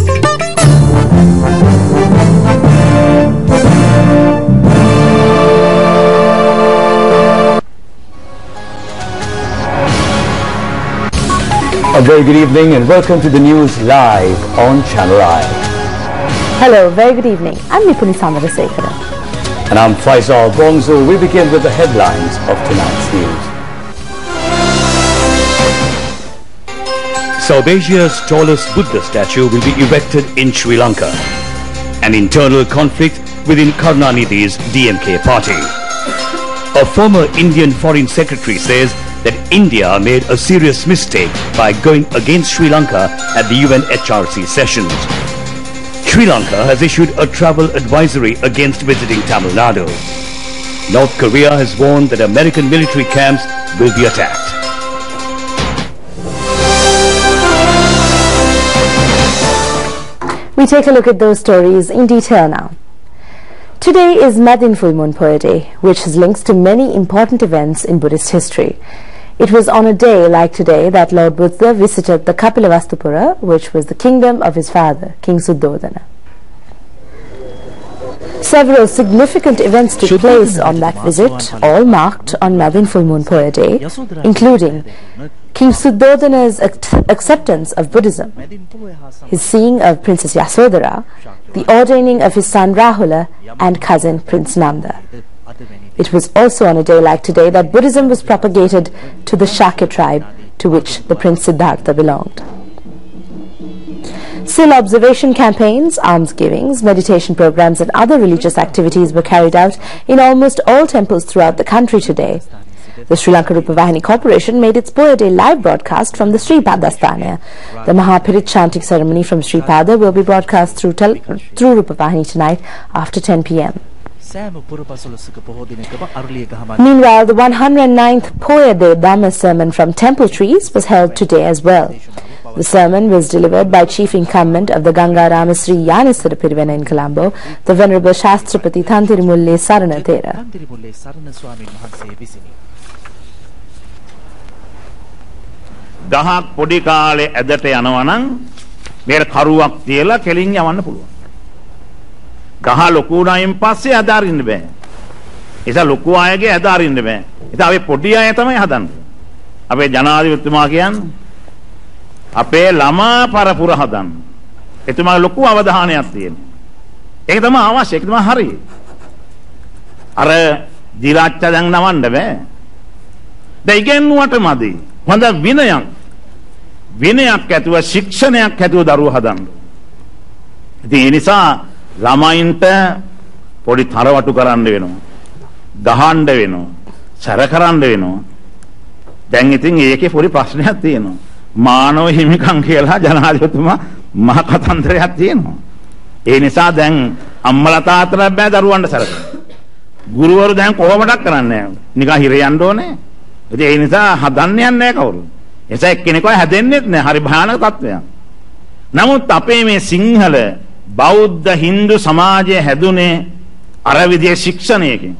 A very good evening and welcome to the news live on Channel I. Hello, very good evening. I'm Nipuni Samarasekara. And I'm Faisal Bongzo. We begin with the headlines of tonight's news. South Asia's tallest Buddha statue will be erected in Sri Lanka. An internal conflict within Karunanidhi's DMK party. A former Indian Foreign Secretary says that India made a serious mistake by going against Sri Lanka at the UN HRC sessions. Sri Lanka has issued a travel advisory against visiting Tamil Nadu. North Korea has warned that American military camps will be attacked. We take a look at those stories in detail now. Today is Madin Full Moon Poya Day, which has links to many important events in Buddhist history. It was on a day like today that Lord Buddha visited the Kapilavastu, which was the kingdom of his father, King Suddhodana. Several significant events took place on that visit, all marked on Madin Full Moon Poya Day, including King Suddhodana's acceptance of Buddhism, his seeing of Princess Yasodhara, the ordaining of his son Rahula and cousin Prince Nanda. It was also on a day like today that Buddhism was propagated to the Shakya tribe, to which the Prince Siddhartha belonged. Still, observation campaigns, almsgivings, meditation programs and other religious activities were carried out in almost all temples throughout the country today. The Sri Lanka Rupa-Vahini Corporation made its Poya Day live broadcast from the Sri Padasthana. The Mahapirit chanting ceremony from Sri Pada will be broadcast through Rupa-Vahini tonight after 10 p.m. Meanwhile, the 109th Poya Day Dhamma sermon from Temple Trees was held today as well. The sermon was delivered by Chief Incumbent of the Ganga Ramasri Yanisara Pirivena in Colombo, the Venerable Shastrapati Thantirimulle Sarana Thera. දහක් පොඩි කාලේ ඇදට යනවා නම් මේක කරුවක් තියලා කෙලින් යවන්න පුළුවන්. ගහ ලොකු වුණායින් පස්සේ අදාරින්න බෑ. ඒස ලොකු අයගේ අදාරින්න බෑ. ඒත අපි පොඩි අය තමයි හදන්නේ. අපේ ජනාධිපතිතුමා කියන්නේ අපේ ළමා පරපුර හදන්න. එතුමා ලොකු අවධානයක් තියෙනවා. ඒක තමයි අවශ්‍ය. ඒක තමයි හරි. අර දිලාච්ච දැන් නවන්න බෑ. දැන් ඉගෙනුවට මදි. හොඳ විනයක් ඇතුව ශික්ෂණයක් ඇතුව දරුවෝ හදන්න. ඉතින් ඒ නිසා ළමයින්ට පොඩි තරවටු කරන්න වෙනවා. ගහන්න වෙනවා. සැර කරන්න වෙනවා. දැන් ඉතින් ඒකේ පොඩි ප්‍රශ්නයක් තියෙනවා. මානව හිමිකම් කියලා ජනාධිපතිතුමා මහ කතන්දරයක් තියෙනවා. ඒ නිසා දැන් අම්මලා තාත්තලා බෑ දරුවන්ට සැර කරන්න. ගුරුවරු දැන් කොහොමඩක් කරන්නේ නැහැ. නිකන් හිර යන්න ඕනේ. ඉතින් ඒ නිසා හදන්න යන්නේ නැහැ කවුරු. එසා එක්කෙනෙක්ව හැදෙන්නෙත් නැහැ. හරි භයානක තත්ත්වයක්. නමුත් අපේ මේ සිංහල බෞද්ධ හින්දු සමාජය හැදුනේ අර විදිහේ ශික්ෂණයකින්.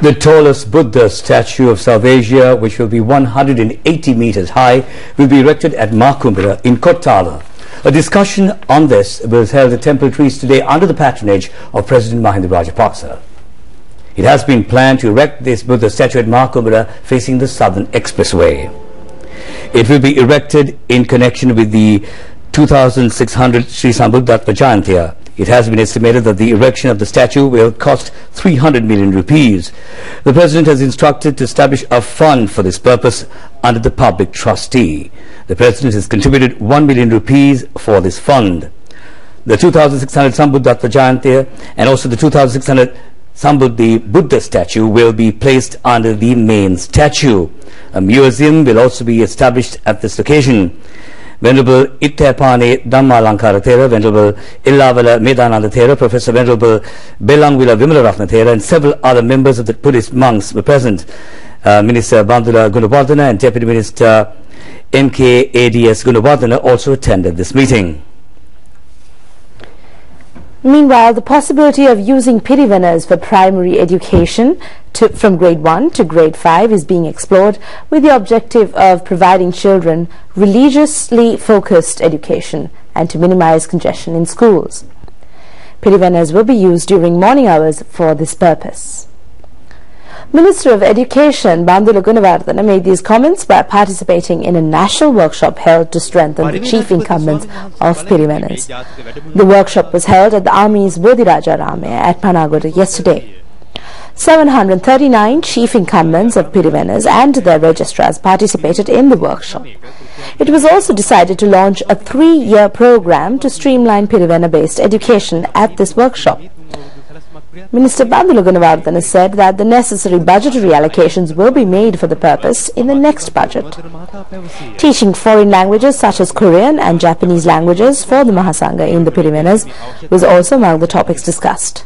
The tallest Buddha statue of South Asia, which will be 180 meters high, will be erected at Makumbira in Kottala. A discussion on this was held at Temple Trees today under the patronage of President Mahinda Rajapaksa. It has been planned to erect this Buddha statue at Makumbira facing the Southern Expressway. It will be erected in connection with the 2600 Sri Sambuddhatma Jayantiya. It has been estimated that the erection of the statue will cost 300 million rupees. The President has instructed to establish a fund for this purpose under the public trustee. The President has contributed 1 million rupees for this fund. The 2600 Sambuddhatma Jayantiya and also the 2600 Sambuddhi Buddha statue will be placed under the main statue. A museum will also be established at this location. Venerable Ittapane Dhammalankara Thera, Venerable Illavala Medananda Thera, Professor Venerable Belangwila Vimalaratna Thera and several other members of the Buddhist monks were present. Minister Bandula Gunawardena and Deputy Minister MK ADS Gunawardena also attended this meeting. Meanwhile, the possibility of using pirivenas for primary education from grade 1 to grade 5 is being explored with the objective of providing children religiously focused education and to minimize congestion in schools. Pirivenas will be used during morning hours for this purpose. Minister of Education Bandula Gunawardena made these comments by participating in a national workshop held to strengthen the chief incumbents of pirivenas. The workshop was held at the Army's Bodhiraja Rame at Panagoda yesterday. 739 chief incumbents of pirivenas and their registrars participated in the workshop. It was also decided to launch a 3-year program to streamline pirivena-based education at this workshop. Minister Bandula Gunawardena said that the necessary budgetary allocations will be made for the purpose in the next budget. Teaching foreign languages such as Korean and Japanese languages for the Mahasangha in the pirivenas was also among the topics discussed.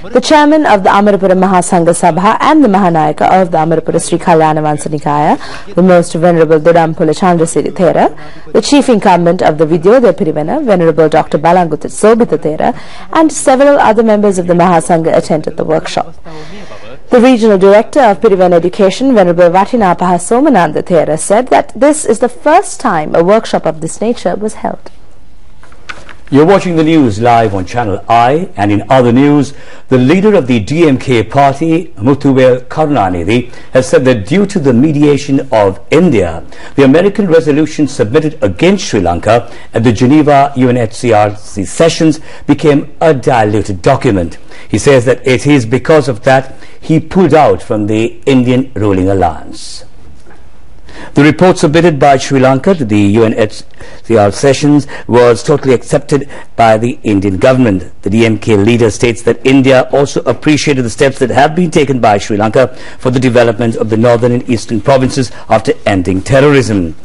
The chairman of the Amarapura Mahasangha Sabha and the Mahanayaka of the Amarapura Sri Kalyana Vansanikaya, the Most Venerable Dodampula Chandrasiri Thera, the chief incumbent of the Vidyodaya Pirivena, Venerable Dr. Balanguta Sobita Thera, and several other members of the Mahasangha attended the workshop. The regional director of Pirivena Education, Venerable Vatinapaha Somananda Thera, said that this is the first time a workshop of this nature was held. You're watching the news live on Channel I, and in other news, the leader of the DMK party, Muthuvel Karunanidhi, has said that due to the mediation of India, the American resolution submitted against Sri Lanka at the Geneva UNHCR sessions became a diluted document. He says that it is because of that he pulled out from the Indian ruling alliance. The report submitted by Sri Lanka to the UNHCR sessions was totally accepted by the Indian government. The DMK leader states that India also appreciated the steps that have been taken by Sri Lanka for the development of the northern and eastern provinces after ending terrorism.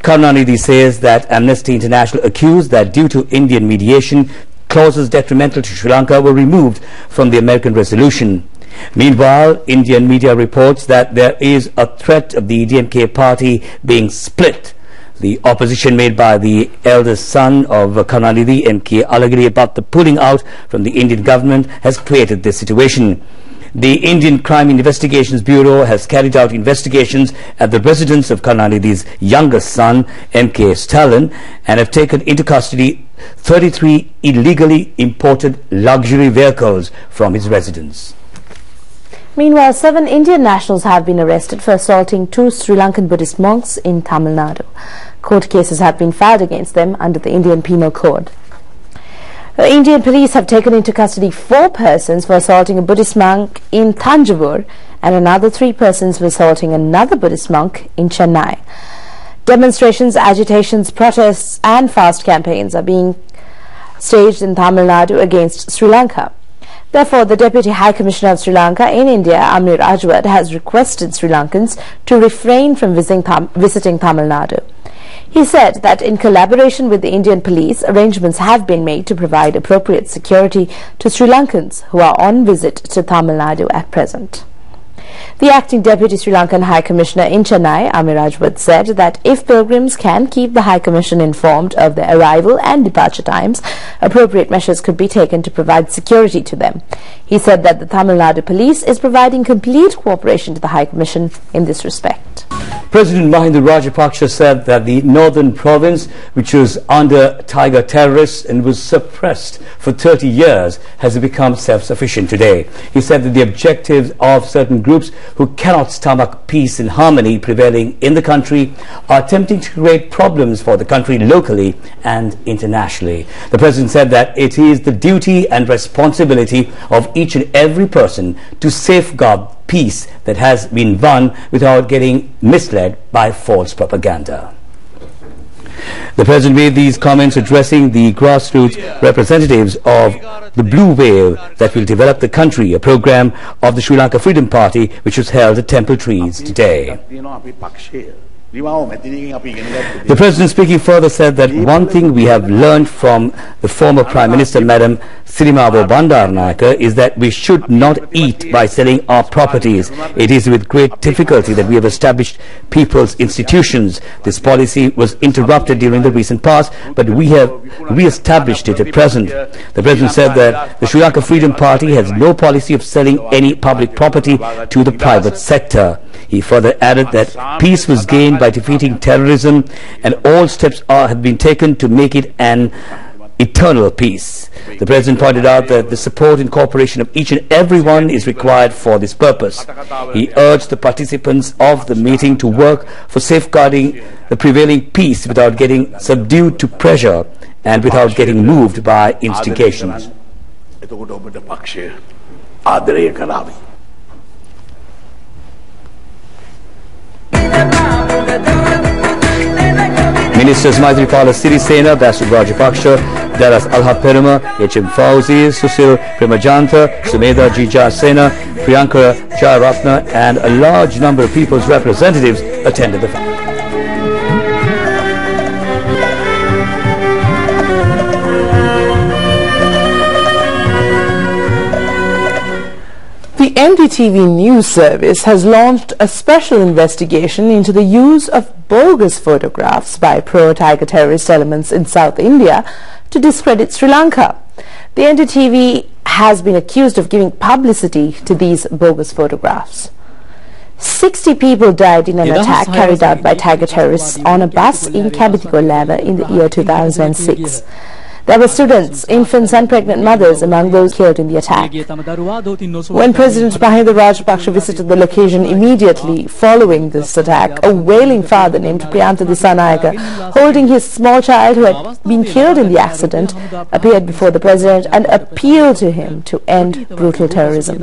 Karunanidhi says that Amnesty International accused that due to Indian mediation, clauses detrimental to Sri Lanka were removed from the American resolution. Meanwhile, Indian media reports that there is a threat of the DMK party being split. The opposition made by the eldest son of Karunanidhi, M.K. Alagiri, about the pulling out from the Indian government has created this situation. The Indian Crime Investigations Bureau has carried out investigations at the residence of Karunanidhi's youngest son, M.K. Stalin, and have taken into custody 33 illegally imported luxury vehicles from his residence. Meanwhile, 7 Indian nationals have been arrested for assaulting 2 Sri Lankan Buddhist monks in Tamil Nadu. Court cases have been filed against them under the Indian Penal Code. The Indian police have taken into custody 4 persons for assaulting a Buddhist monk in Thanjavur and another 3 persons for assaulting another Buddhist monk in Chennai. Demonstrations, agitations, protests and fast campaigns are being staged in Tamil Nadu against Sri Lanka. Therefore, the Deputy High Commissioner of Sri Lanka in India, Amir Ajwad, has requested Sri Lankans to refrain from visiting Tamil Nadu. He said that in collaboration with the Indian police, arrangements have been made to provide appropriate security to Sri Lankans who are on visit to Tamil Nadu at present. The acting Deputy Sri Lankan High Commissioner in Chennai, Amir Ajwad, said that if pilgrims can keep the High Commission informed of their arrival and departure times, appropriate measures could be taken to provide security to them. He said that the Tamil Nadu police is providing complete cooperation to the High Commission in this respect. President Mahinda Rajapaksa said that the northern province, which was under Tiger terrorists and was suppressed for 30 years, has become self-sufficient today. He said that the objectives of certain groups who cannot stomach peace and harmony prevailing in the country are attempting to create problems for the country locally and internationally. The President said that it is the duty and responsibility of each and every person to safeguard peace that has been won without getting misled by false propaganda. The President made these comments addressing the grassroots representatives of the Blue Wave that will develop the country, a program of the Sri Lanka Freedom Party which was held at Temple Trees today. The President speaking further said that one thing we have learned from the former Prime Minister, Madam Sirimavo Bandaranaike, is that we should not eat by selling our properties. It is with great difficulty that we have established people's institutions. This policy was interrupted during the recent past, but we have re-established it at present. The President said that the Sri Lanka Freedom Party has no policy of selling any public property to the private sector. He further added that peace was gained by defeating terrorism and all steps have been taken to make it an eternal peace. The President pointed out that the support and cooperation of each and everyone is required for this purpose. He urged the participants of the meeting to work for safeguarding the prevailing peace without getting subdued to pressure and without getting moved by instigations. Ministers Maithripala Sirisena, Basu Rajapaksa, Daras Alha-Peruma, H.M. Fauzi, Susil Premajantha, Sumedha Jija Sena, Priyanka Jayaratna and a large number of people's representatives attended the function. The NDTV News Service has launched a special investigation into the use of bogus photographs by pro-Tiger terrorist elements in South India to discredit Sri Lanka. The NDTV has been accused of giving publicity to these bogus photographs. 60 people died in an attack carried out by Tiger terrorists on a bus in Kabithikolava in the year 2006. There were students, infants and pregnant mothers among those killed in the attack. When President Mahinda Rajapaksa visited the location immediately following this attack, a wailing father named Priyantha Dissanayake, holding his small child who had been killed in the accident, appeared before the President and appealed to him to end brutal terrorism.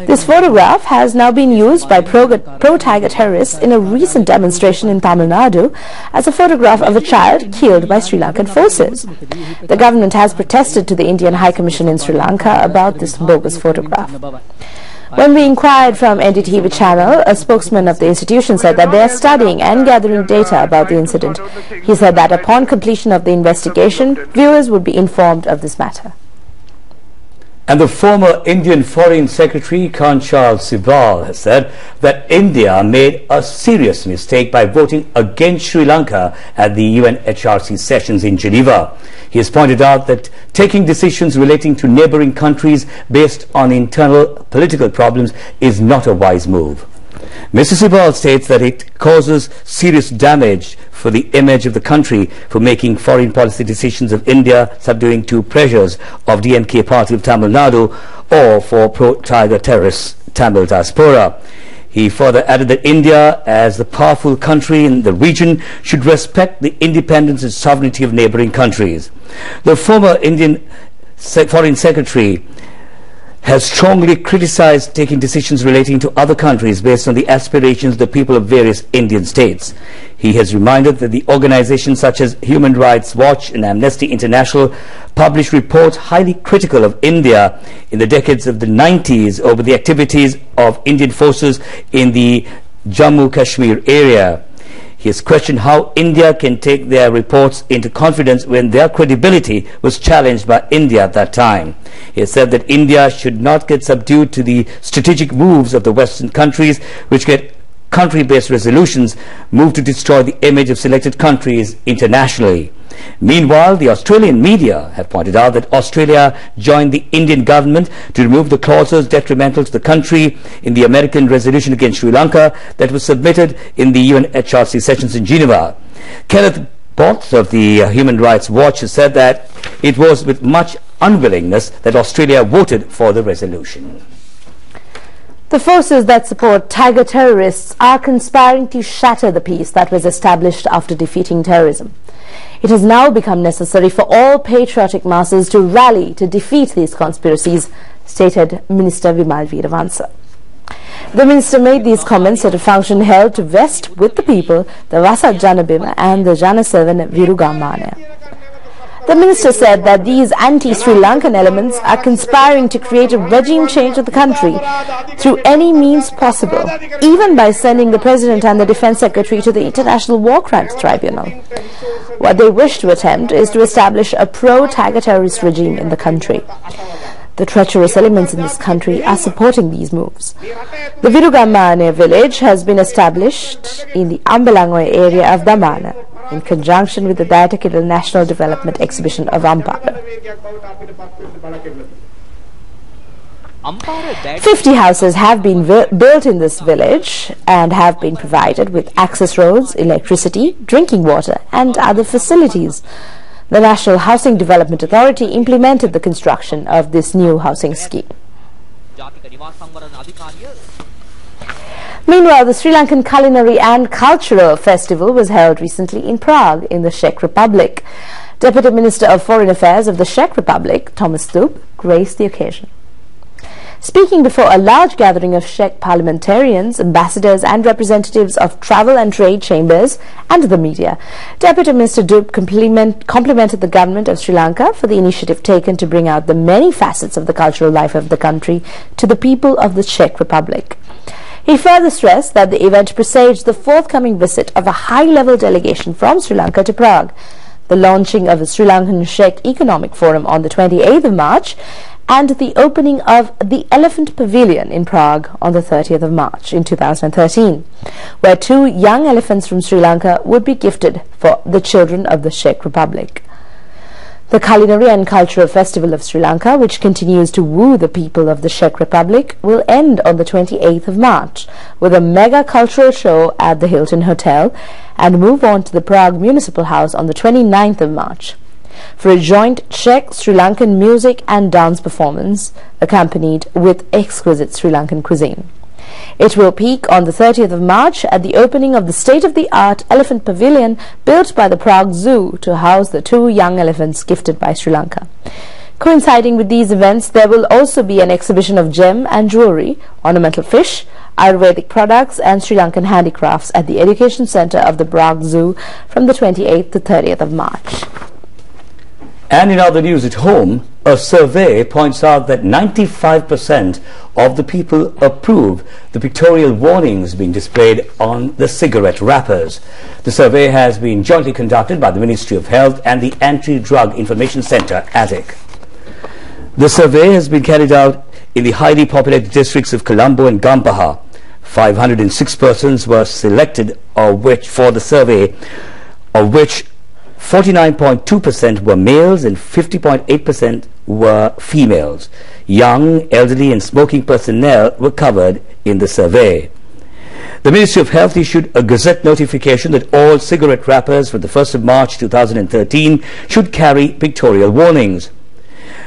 This photograph has now been used by pro-Tiger terrorists in a recent demonstration in Tamil Nadu as a photograph of a child killed by Sri Lankan forces. The government has protested to the Indian High Commission in Sri Lanka about this bogus photograph. When we inquired from NDTV channel, a spokesman of the institution said that they are studying and gathering data about the incident. He said that upon completion of the investigation, viewers would be informed of this matter. And the former Indian Foreign Secretary Kanchal Sibal has said that India made a serious mistake by voting against Sri Lanka at the UNHRC sessions in Geneva. He has pointed out that taking decisions relating to neighboring countries based on internal political problems is not a wise move. Mr. Sibal states that it causes serious damage for the image of the country for making foreign policy decisions of India subduing to pressures of DMK party of Tamil Nadu or for pro-Tiger terrorist Tamil diaspora. He further added that India, as the powerful country in the region, should respect the independence and sovereignty of neighboring countries. The former Indian Foreign Secretary has strongly criticized taking decisions relating to other countries based on the aspirations of the people of various Indian states. He has reminded that the organizations such as Human Rights Watch and Amnesty International published reports highly critical of India in the decades of the 90s over the activities of Indian forces in the Jammu Kashmir area. He has questioned how India can take their reports into confidence when their credibility was challenged by India at that time. He has said that India should not get subdued to the strategic moves of the Western countries, which get country-based resolutions moved to destroy the image of selected countries internationally. Meanwhile, the Australian media have pointed out that Australia joined the Indian government to remove the clauses detrimental to the country in the American resolution against Sri Lanka that was submitted in the UNHRC sessions in Geneva. Kenneth Bott of the Human Rights Watch has said that it was with much unwillingness that Australia voted for the resolution. The forces that support Tiger terrorists are conspiring to shatter the peace that was established after defeating terrorism. It has now become necessary for all patriotic masses to rally to defeat these conspiracies, stated Minister Vimal Veeravansa. The minister made these comments at a function held to vest with the people the Vasa Janabima and the Janasevana Virugamana. The minister said that these anti-Sri Lankan elements are conspiring to create a regime change of the country through any means possible, even by sending the President and the Defence Secretary to the International War Crimes Tribunal. What they wish to attempt is to establish a pro-Tiger terrorist regime in the country. The treacherous elements in this country are supporting these moves. The Virugamane village has been established in the Ambalangoy area of Damana in conjunction with the Dayatakil National Development Exhibition of Ampara. 50 houses have been built in this village and have been provided with access roads, electricity, drinking water and other facilities. The National Housing Development Authority implemented the construction of this new housing scheme. Meanwhile, the Sri Lankan Culinary and Cultural Festival was held recently in Prague in the Czech Republic. Deputy Minister of Foreign Affairs of the Czech Republic, Thomas Stubb, graced the occasion. Speaking before a large gathering of Czech parliamentarians, ambassadors and representatives of travel and trade chambers and the media, Deputy Minister Stubb complimented the government of Sri Lanka for the initiative taken to bring out the many facets of the cultural life of the country to the people of the Czech Republic. He further stressed that the event presaged the forthcoming visit of a high-level delegation from Sri Lanka to Prague, the launching of the Sri Lankan Czech Economic Forum on the 28th of March, and the opening of the Elephant Pavilion in Prague on the 30th of March in 2013, where 2 young elephants from Sri Lanka would be gifted for the children of the Czech Republic. The Culinary and Cultural Festival of Sri Lanka, which continues to woo the people of the Czech Republic, will end on the 28th of March with a mega cultural show at the Hilton Hotel and move on to the Prague Municipal House on the 29th of March for a joint Czech-Sri Lankan music and dance performance accompanied with exquisite Sri Lankan cuisine. It will peak on the 30th of March at the opening of the state-of-the-art Elephant Pavilion built by the Prague Zoo to house the 2 young elephants gifted by Sri Lanka. Coinciding with these events, there will also be an exhibition of gem and jewellery, ornamental fish, Ayurvedic products and Sri Lankan handicrafts at the Education Centre of the Prague Zoo from the 28th to 30th of March. And in other news at home, a survey points out that 95% of the people approve the pictorial warnings being displayed on the cigarette wrappers. The survey has been jointly conducted by the Ministry of Health and the Anti-Drug Information Centre, ADIC. The survey has been carried out in the highly populated districts of Colombo and Gampaha. 506 persons were selected for the survey, of which 49.2% were males and 50.8% were females. Young, elderly and smoking personnel were covered in the survey. The Ministry of Health issued a Gazette notification that all cigarette wrappers from the 1st of March 2013 should carry pictorial warnings.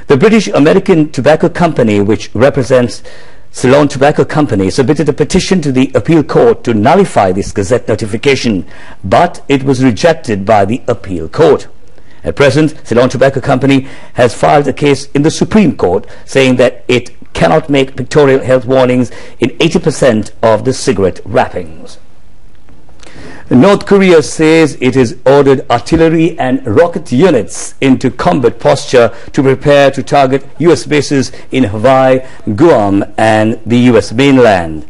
The British American Tobacco Company, which represents Ceylon Tobacco Company, submitted a petition to the appeal court to nullify this Gazette notification, but it was rejected by the appeal court. At present, Ceylon Tobacco Company has filed a case in the Supreme Court saying that it cannot make pictorial health warnings in 80% of the cigarette wrappings. North Korea says it has ordered artillery and rocket units into combat posture to prepare to target U.S. bases in Hawaii, Guam and the U.S. mainland.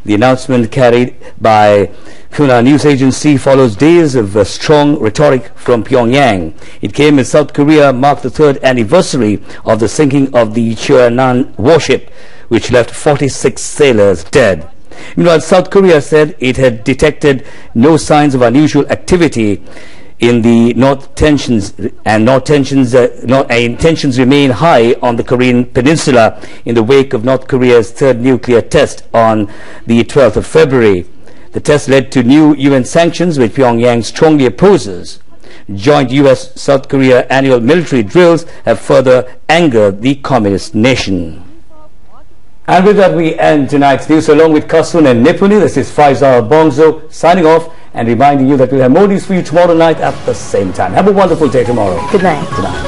The announcement carried by Kuna news agency follows days of strong rhetoric from Pyongyang. It came as South Korea marked the 3rd anniversary of the sinking of the Cheonan warship, which left 46 sailors dead. Meanwhile, South Korea said it had detected no signs of unusual activity in the North. Tensions remain high on the Korean peninsula in the wake of North Korea's 3rd nuclear test on the 12th of February. The test led to new UN sanctions, which Pyongyang strongly opposes. Joint US-South Korea annual military drills have further angered the communist nation. And with that, we end tonight's news along with Kasun and Nipuni. This is Faisal Bongzo signing off and reminding you that we'll have more news for you tomorrow night at the same time. Have a wonderful day tomorrow. Good night. Good night.